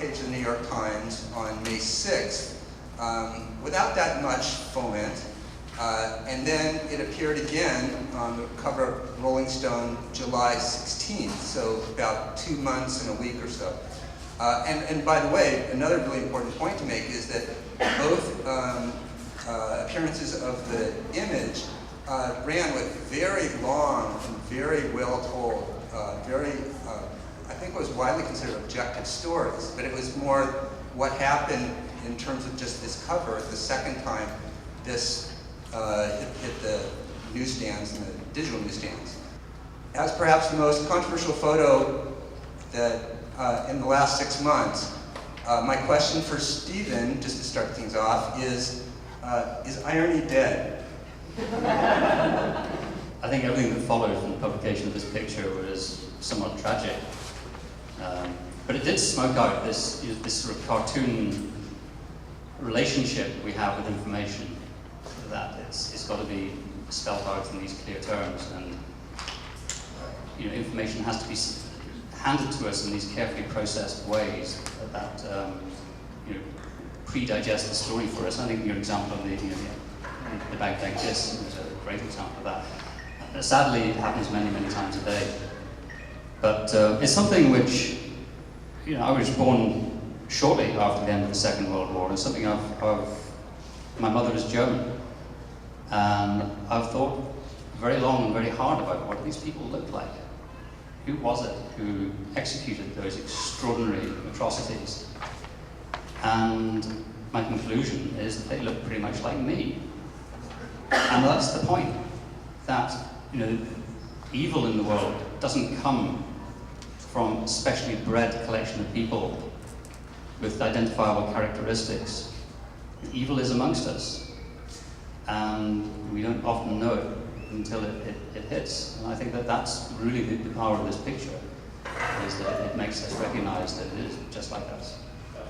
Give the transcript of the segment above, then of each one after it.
page of the New York Times on May 6th, without that much foment. And then it appeared again on the cover of Rolling Stone July 16th, so about 2 months and a week or so. And by the way, another really important point to make is that both appearances of the image ran with very long and very well told, I think it was widely considered objective stories, but it was more what happened in terms of just this cover the second time this hit the newsstands and the digital newsstands. As perhaps the most controversial photo that in the last 6 months, my question for Stephen, just to start things off, is irony dead? I think everything that followed from the publication of this picture was somewhat tragic. But it did smoke out this sort of cartoon relationship we have with information, that it's got to be spelled out in these clear terms, and information has to be handed to us in these carefully processed ways that pre-digest the story for us. I think your example of the bag like this is a great example of that. Sadly, it happens many, many times a day. But it's something which, I was born shortly after the end of the Second World War, and something my mother is German, and I've thought very long and very hard about what these people looked like. Who was it who executed those extraordinary atrocities? And my conclusion is that they look pretty much like me. And that's the point, that evil in the world doesn't come from a specially bred collection of people with identifiable characteristics. Evil is amongst us, and we don't often know it until it hits. And I think that that's really the power of this picture, is that it makes us recognize that it is just like us.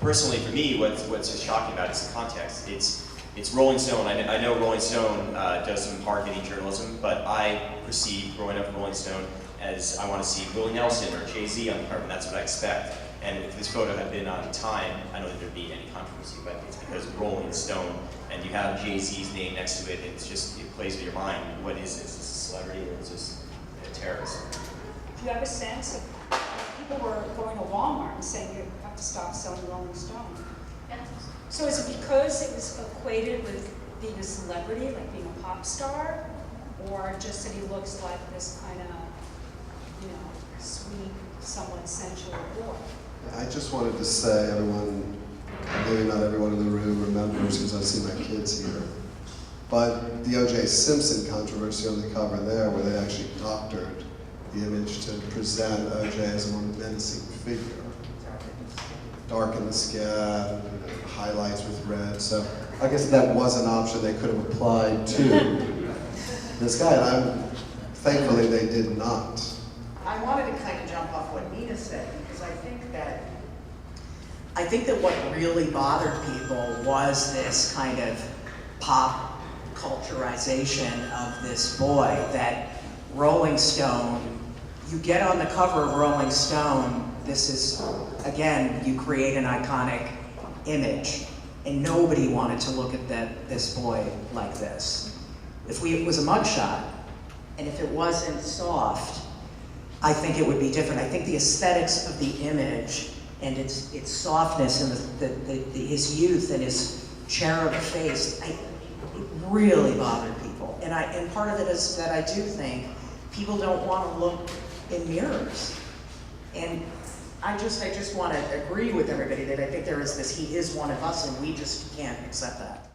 Personally, for me, what's so shocking about it is the context. It's Rolling Stone. I know Rolling Stone does some hard-hitting journalism, but I perceive growing up with Rolling Stone as I want to see Willie Nelson or Jay-Z on the cover, and that's what I expect. And if this photo had been on Time, I don't think there'd be any controversy, but it's because of Rolling Stone, and you have Jay-Z's name next to it, and it plays with your mind. What is this? Is this a celebrity, or is this a terrorist? Do you have a sense of people were going to Walmart and saying you have to stop selling Rolling Stone? Yes. So is it because it was equated with being a celebrity, like being a pop star, or just that he looks like this kind of, sweet, somewhat sensual boy? I just wanted to say, everyone, maybe not everyone in the room remembers because I see my kids here, but the O.J. Simpson controversy on the cover there, where they actually doctored the image to present O.J. as a more menacing figure. Darken the skin, highlights with red. So I guess that was an option they could have applied to this guy, and thankfully they did not. I wanted to kind of jump off what Nina said, because I think that what really bothered people was this kind of pop culturization of this boy, that Rolling Stone, you get on the cover of Rolling Stone, this is, again, you create an iconic image, and nobody wanted to look at this boy like this. If it was a mugshot, and if it wasn't soft, I think it would be different. I think the aesthetics of the image and its softness and his youth and his cherub face, it really bothered people. And part of it is that I do think people don't want to look in mirrors. And I just want to agree with everybody that I think there is this, he is one of us, and we just can't accept that.